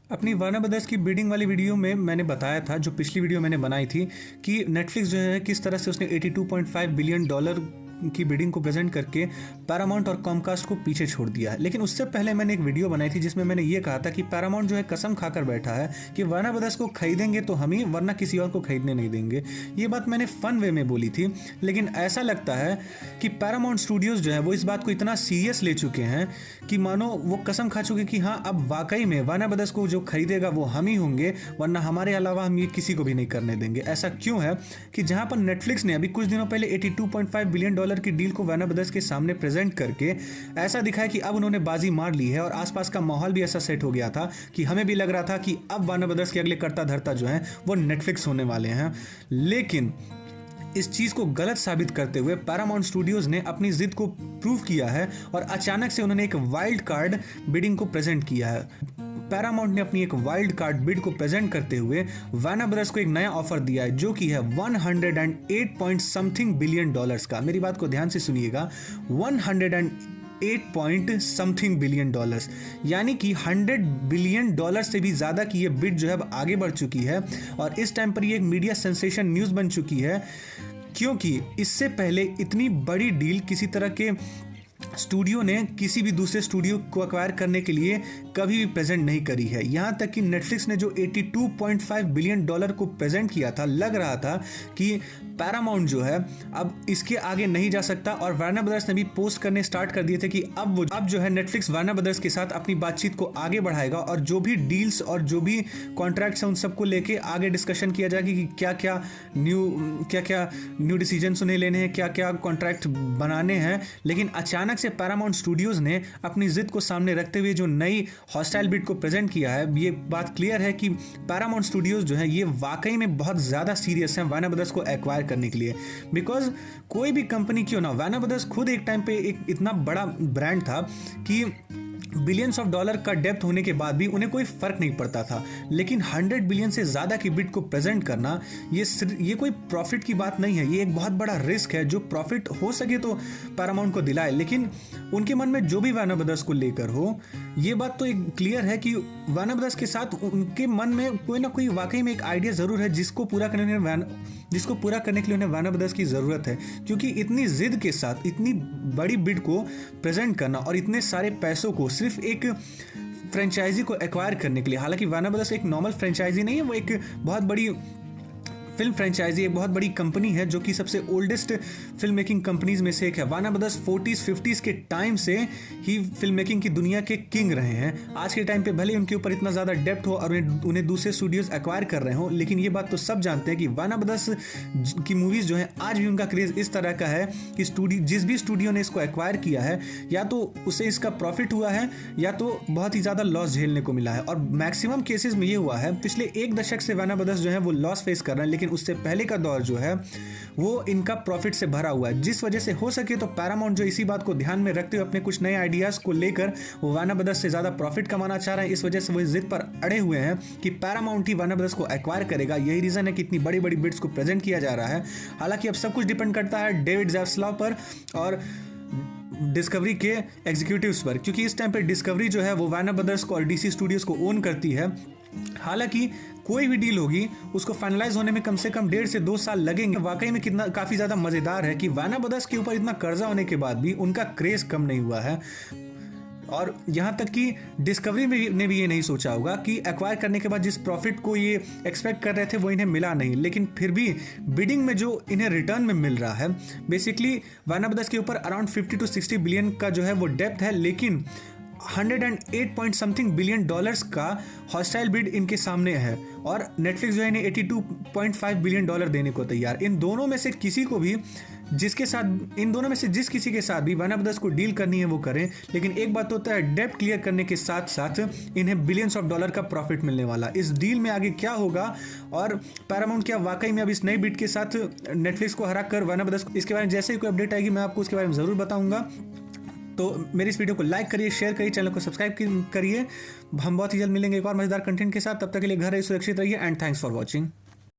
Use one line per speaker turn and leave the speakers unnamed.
अपनी Warner brothers की bidding वाली वीडियो में मैंने बताया था, जो पिछली वीडियो मैंने बनाई थी, कि नेटफ्लिक्स जो है किस तरह से उसने 82.5 बिलियन डॉलर की बिडिंग को प्रेजेंट करके पैरामाउंट और कॉमकास्ट को पीछे छोड़ दिया है। लेकिन उससे पहले मैंने एक वीडियो बनाई थी जिसमें मैंने ये कहा था कि पैरामाउंट जो है कसम खाकर बैठा है कि वार्नर ब्रदर्स को खरीदेंगे तो हम ही, वरना किसी और को खरीदने नहीं देंगे। ये बात मैंने फन वे में बोली थी, लेकिन ऐसा लगता है कि पैरामाउंट स्टूडियोज जो है वो इस बात को इतना सीरियस ले चुके हैं कि मानो वो कसम खा चुके कि हाँ, अब वाकई में वार्नर ब्रदर्स को जो खरीदेगा वो हम ही होंगे, वरना हमारे अलावा हम ये किसी को भी नहीं करने देंगे। ऐसा क्यों है कि जहां पर नेटफ्लिक्स ने अभी कुछ दिनों पहले 82.5 बिलियन डॉलर की डील को वार्नर ब्रदर्स के सामने प्रेजेंट करके ऐसा दिखाया कि अब उन्होंने बाजी मार ली है, और आसपास का माहौल भी ऐसा सेट हो गया था कि हमें भी लग रहा था कि अब वार्नर ब्रदर्स के अगले करता धरता जो है वो नेटफ्लिक्स होने वाले हैं। लेकिन इस चीज को गलत साबित करते हुए पैरामाउंट स्टूडियोज ने अपनी जिद को प्रूव किया है, और अचानक से उन्होंने एक वाइल्ड कार्ड बिडिंग को प्रेजेंट किया है। पैरामाउंट ने अपनी एक वाइल्ड कार्ड बिड को प्रेजेंट करते हुए वार्नर ब्रदर्स को एक नया ऑफर दिया है, जो कि है 108 पॉइंट समथिंग बिलियन डॉलर्स का। मेरी बात को ध्यान से सुनिएगा, 108 पॉइंट समथिंग बिलियन डॉलर्स, यानी कि 100 बिलियन डॉलर से भी ज़्यादा की ये बिड जो है अब आगे बढ़ चुकी है, और इस टाइम पर ये एक मीडिया सेंसेशन न्यूज़ बन चुकी है, क्योंकि इससे पहले इतनी बड़ी डील किसी तरह के स्टूडियो ने किसी भी दूसरे स्टूडियो को एक्वायर करने के लिए कभी भी प्रेजेंट नहीं करी है। यहाँ तक कि नेटफ्लिक्स ने जो 82.5 बिलियन डॉलर को प्रेजेंट किया था, लग रहा था कि पैरामाउंट जो है अब इसके आगे नहीं जा सकता, और वार्नर ब्रदर्स ने भी पोस्ट करने स्टार्ट कर दिए थे कि अब जो है नेटफ्लिक्स वार्नर ब्रदर्स के साथ अपनी बातचीत को आगे बढ़ाएगा, और जो भी डील्स और जो भी कॉन्ट्रैक्ट्स हैं उन सबको लेके आगे डिस्कशन किया जाएगा कि क्या क्या न्यू डिसीजन उन्हें लेने हैं, क्या क्या कॉन्ट्रैक्ट बनाने हैं। लेकिन अचानक से पैरामाउंट स्टूडियोज ने अपनी जिद को सामने रखते हुए जो नई हॉस्टाइल बिड को प्रेजेंट किया है, ये बात क्लियर है कि पैरामाउंट स्टूडियोज जो है ये वाकई में बहुत ज़्यादा सीरियस हैं वार्नर ब्रदर्स को एक्वायर करने के लिए। बिकॉज कोई भी कंपनी क्यों ना, वार्नर ब्रदर्स खुद एक टाइम पे एक इतना बड़ा ब्रांड था कि बिलियंस ऑफ डॉलर का डेप्थ होने के बाद भी उन्हें कोई फर्क नहीं पड़ता था। लेकिन 100 बिलियन से ज़्यादा की बिड को प्रेजेंट करना, ये कोई प्रॉफिट की बात नहीं है, ये एक बहुत बड़ा रिस्क है। जो प्रॉफिट हो सके तो पैरामाउंट को दिलाए, लेकिन उनके मन में जो भी वार्नर ब्रदर्स को लेकर हो, ये बात तो एक क्लियर है कि वार्नर ब्रदर्स के साथ उनके मन में कोई ना कोई वाकई में एक आइडिया ज़रूर है जिसको पूरा करने के लिए उन्हें वार्नर ब्रदर्स की ज़रूरत है। क्योंकि इतनी जिद के साथ इतनी बड़ी बिड को प्रेजेंट करना और इतने सारे पैसों को सिर्फ एक फ्रेंचाइजी को एक्वायर करने के लिए, हालांकि वार्नर ब्रदर्स एक नॉर्मल फ्रेंचाइजी नहीं है, वो एक बहुत बड़ी फिल्म फ्रेंचाइजी, एक बहुत बड़ी कंपनी है जो कि सबसे ओल्डेस्ट फिल्म मेकिंग कंपनीज में से एक है। वार्नर ब्रदर्स 40s 50s के टाइम से ही फिल्म मेकिंग की दुनिया के किंग रहे हैं। आज के टाइम पे भले उनके ऊपर इतना ज़्यादा डेप्थ हो और उन्हें दूसरे स्टूडियोज एक्वायर कर रहे हो, लेकिन ये बात तो सब जानते हैं कि वार्नर ब्रदर्स की मूवीज़ जो है आज भी उनका क्रेज़ इस तरह का है कि जिस भी स्टूडियो ने इसको एक्वायर किया है, या तो उसे इसका प्रॉफिट हुआ है या तो बहुत ही ज़्यादा लॉस झेलने को मिला है। और मैक्सिमम केसेस में ये हुआ है, पिछले एक दशक से वार्नर ब्रदर्स जो है वो लॉस फेस कर रहे हैं, लेकिन उससे पहले का दौर जो है वो इनका प्रॉफिट से भरा हुआ है। जिस वजह से हो सके तो पैरामाउंट जो इसी बात को ध्यान में रखते हुए अपने कुछ नए आइडियाज को लेकर वो वार्नर ब्रदर्स से ज्यादा प्रॉफिट कमाना चाह रहे हैं। इस वजह से वो इस जिद पर अड़े हुए हैं कि पैरामाउंट ही वार्नर ब्रदर्स को एक्वायर करेगा। यही रीजन है कि इतनी बड़ी बड़ी बिड्स को प्रेजेंट किया जा रहा है। हालांकि अब सब कुछ डिपेंड करता है डेविड ज़ास्लाव पर और डिस्कवरी के एग्जीक्यूटिव्स पर, क्योंकि इस टाइम पे डिस्कवरी जो है वो वार्नर ब्रदर्स को और डीसी स्टूडियोज को ओन करती है। हालांकि कोई भी डील होगी उसको फाइनलाइज होने में कम से कम 1.5 से 2 साल लगेंगे। वाकई में कितना काफ़ी ज़्यादा मज़ेदार है कि वार्नर ब्रदर्स के ऊपर इतना कर्जा होने के बाद भी उनका क्रेज कम नहीं हुआ है। और यहाँ तक कि डिस्कवरी ने भी ये नहीं सोचा होगा कि एक्वायर करने के बाद जिस प्रॉफिट को ये एक्सपेक्ट कर रहे थे वो इन्हें मिला नहीं, लेकिन फिर भी बिडिंग में जो इन्हें रिटर्न में मिल रहा है, बेसिकली वार्नर ब्रदर्स के ऊपर अराउंड 50 to 60 बिलियन का जो है वो डेप्थ है, लेकिन 108 पॉइंट समथिंग बिलियन डॉलर्स का हॉस्टाइल बिड इनके सामने है, और नेटफ्लिक्स जो है इन्हें 82.5 बिलियन डॉलर देने को तैयार। इन दोनों में से जिस किसी के साथ भी वार्नर ब्रदर्स को डील करनी है वो करें, लेकिन एक बात होता है, डेप्थ क्लियर करने के साथ साथ इन्हें बिलियंस ऑफ डॉलर का प्रॉफिट मिलने वाला। इस डील में आगे क्या होगा और पैरामाउंट क्या वाकई में अब इस नई बिड के साथ नेटफ्लिक्स को हरा कर वार्नर ब्रदर्स, इसके बारे में जैसे ही कोई अपडेट आएगी मैं आपको उसके बारे में ज़रूर बताऊंगा। तो मेरी इस वीडियो को लाइक करिए, शेयर करिए, चैनल को सब्सक्राइब करिए। हम बहुत ही जल्द मिलेंगे एक और मजेदार कंटेंट के साथ। तब तक के लिए घर रहिए, सुरक्षित रहिए, एंड थैंक्स फॉर वॉचिंग।